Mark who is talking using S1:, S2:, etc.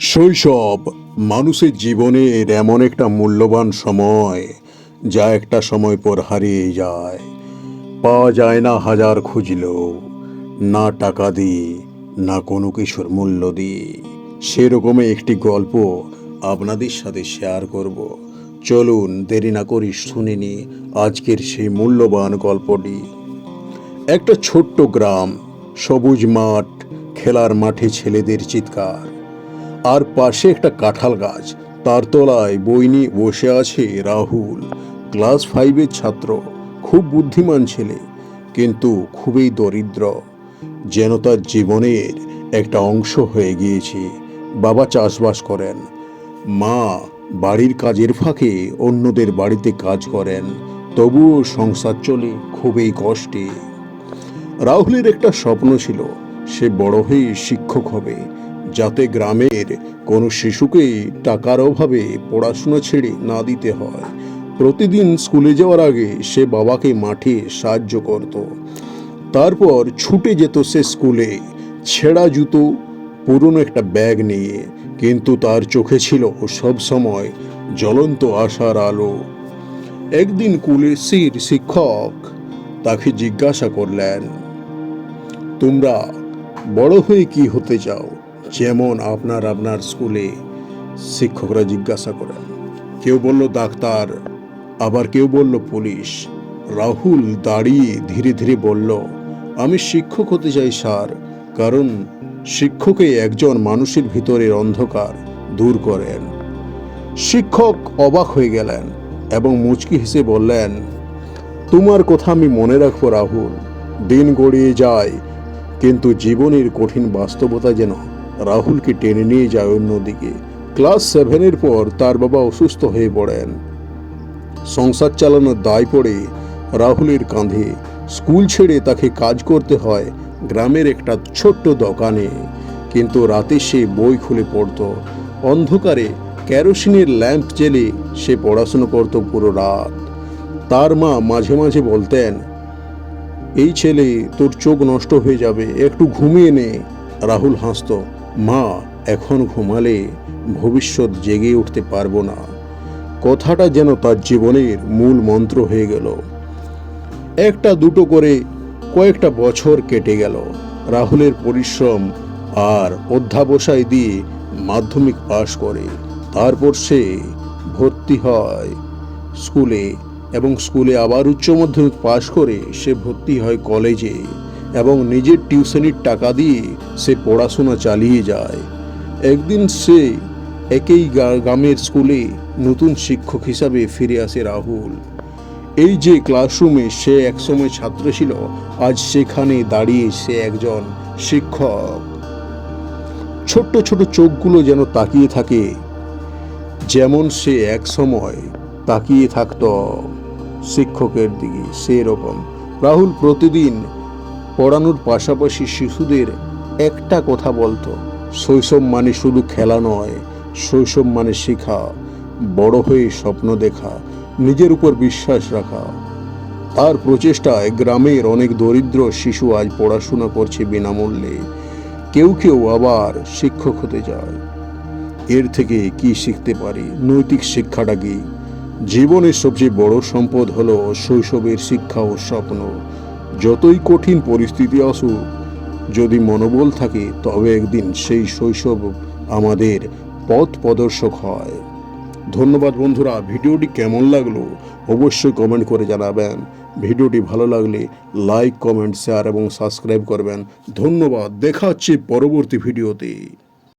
S1: শৈশব মানুষের জীবনের এমন একটা মূল্যবান সময় যা একটা সময় পর হারিয়ে যায়। পাওয়া যায় না হাজার খুঁজলেও, না টাকা দিয়ে, না কোনো কিছুর মূল্য দিয়ে। সেরকমই একটি গল্প আপনাদের সাথে শেয়ার করব। চলুন দেরি না করি শুনে নি আজকের সেই মূল্যবান গল্পটি। একটা ছোট্ট গ্রাম, সবুজ মাঠ, খেলার মাঠে ছেলেদের চিৎকার, আর পাশে একটা কাঁঠাল গাছ, তার তলায় বই নিয়ে বসে আছে রাহুল। ক্লাস 5-এর ছাত্র, খুব বুদ্ধিমান ছেলে, কিন্তু খুবই দরিদ্র, যেন তার জীবনের একটা অংশ হয়ে গিয়েছে। বাবা চাষবাস করেন, মা বাড়ির কাজের ফাঁকে অন্যদের বাড়িতে কাজ করেন, তবুও সংসার চলে খুবই কষ্টে। রাহুলের একটা স্বপ্ন ছিল, সে বড় হয়ে শিক্ষক হবে, যাতে গ্রামের কোনো শিশুকে টাকার অভাবে পড়াশোনা ছেড়ে না দিতে হয়। প্রতিদিন স্কুলে যাওয়ার আগে সে বাবাকে মাঠে সাহায্য করত, তারপর ছুটে যেত সে স্কুলে, ছেঁড়া জুতো, পুরনো একটা ব্যাগ নিয়ে, কিন্তু তার চোখে ছিল সব সময় জ্বলন্ত আশার আলো। একদিন কলেজের শিক্ষক তাকে জিজ্ঞাসা করলেন, তোমরা বড় হয়ে কি হতে চাও? যেমন আপনার স্কুলে শিক্ষকরা জিজ্ঞাসা করেন। কেউ বলল ডাক্তার, আবার কেউ বলল পুলিশ। রাহুল দাঁড়িয়ে ধীরে ধীরে বলল, আমি শিক্ষক হতে চাই স্যার, কারণ শিক্ষকে একজন মানুষের ভিতরের অন্ধকার দূর করেন। শিক্ষক অবাক হয়ে গেলেন এবং মুচকি হেসে বললেন, তোমার কথা আমি মনে রাখবো রাহুল। দিন গড়িয়ে যায়, কিন্তু জীবনের কঠিন বাস্তবতা যেন রাহুলকে টেনে নিয়ে যায় অন্যদিকে। ক্লাস 7-এর পর তার বাবা অসুস্থ হয়ে পড়েন। সংসার চালানোর দায় পড়ে রাহুলের কাঁধে। স্কুল ছেড়ে তাকে কাজ করতে হয় গ্রামের একটা ছোট্ট দোকানে, কিন্তু রাতে সে বই খুলে পড়তো। অন্ধকারে কেরোসিনের ল্যাম্প জ্বেলে সে পড়াশুনো করত পুরো রাত। তার মা মাঝে মাঝে বলতেন, এই ছেলে, তোর চোখ নষ্ট হয়ে যাবে, একটু ঘুমিয়ে নে। রাহুল হাসত, মা, এখন ঘুমালে ভবিষ্যৎ জেগে উঠতে পারবো না। কথাটা যেন তার জীবনের মূল মন্ত্র হয়ে গেল। একটা দুটো করে কয়েকটা বছর কেটে গেল। রাহুলের পরিশ্রম আর অধ্যাবসায় দিয়ে মাধ্যমিক পাশ করে। তারপর সে ভর্তি হয় স্কুলে, এবং স্কুলে আবার উচ্চ মাধ্যমিক পাশ করে সে ভর্তি হয় কলেজে, এবং নিজের টিউশনির টাকা দিয়ে সে পড়াশোনা চালিয়ে যায়। একদিন সে একই গ্রামের স্কুলে নতুন শিক্ষক হিসাবে ফিরে আসে রাহুল। এই যে ক্লাসরুমে সে একসময় ছাত্র ছিল, আজ সেখানে দাঁড়িয়ে সে একজন শিক্ষক। ছোট্ট ছোট চোখগুলো যেন তাকিয়ে থাকে, যেমন সে এক সময় তাকিয়ে থাকত শিক্ষকের দিকে, সেরকম। রাহুল প্রতিদিন পড়ানোর পাশাপাশি শিশুদের একটা কথা বলতো, শৈশব মানে শুধু খেলা নয়, শৈশব মানে শেখা, বড় হয়ে স্বপ্ন দেখা, নিজের উপর বিশ্বাস রাখা। তার প্রচেষ্টায় গ্রামের অনেক দরিদ্র শিশু আজ পড়াশোনা করছে বিনামূল্যে, কেউ কেউ আবার শিক্ষক হতে যায়। এর থেকে কি শিখতে পারি? নৈতিক শিক্ষাটা কি? জীবনের সবচেয়ে বড় সম্পদ হলো শৈশবের শিক্ষা ও স্বপ্ন। যতই কঠিন পরিস্থিতি আসুক, যদি মনোবল থাকে, তবে একদিন সেই শৈশব আমাদের পথ প্রদর্শক হয়। ধন্যবাদ বন্ধুরা, ভিডিওটি কেমন লাগলো অবশ্যই কমেন্ট করে জানাবেন। ভিডিওটি ভালো লাগলে লাইক, কমেন্ট, শেয়ার এবং সাবস্ক্রাইব করবেন। ধন্যবাদ, দেখা হচ্ছে পরবর্তী ভিডিওতে।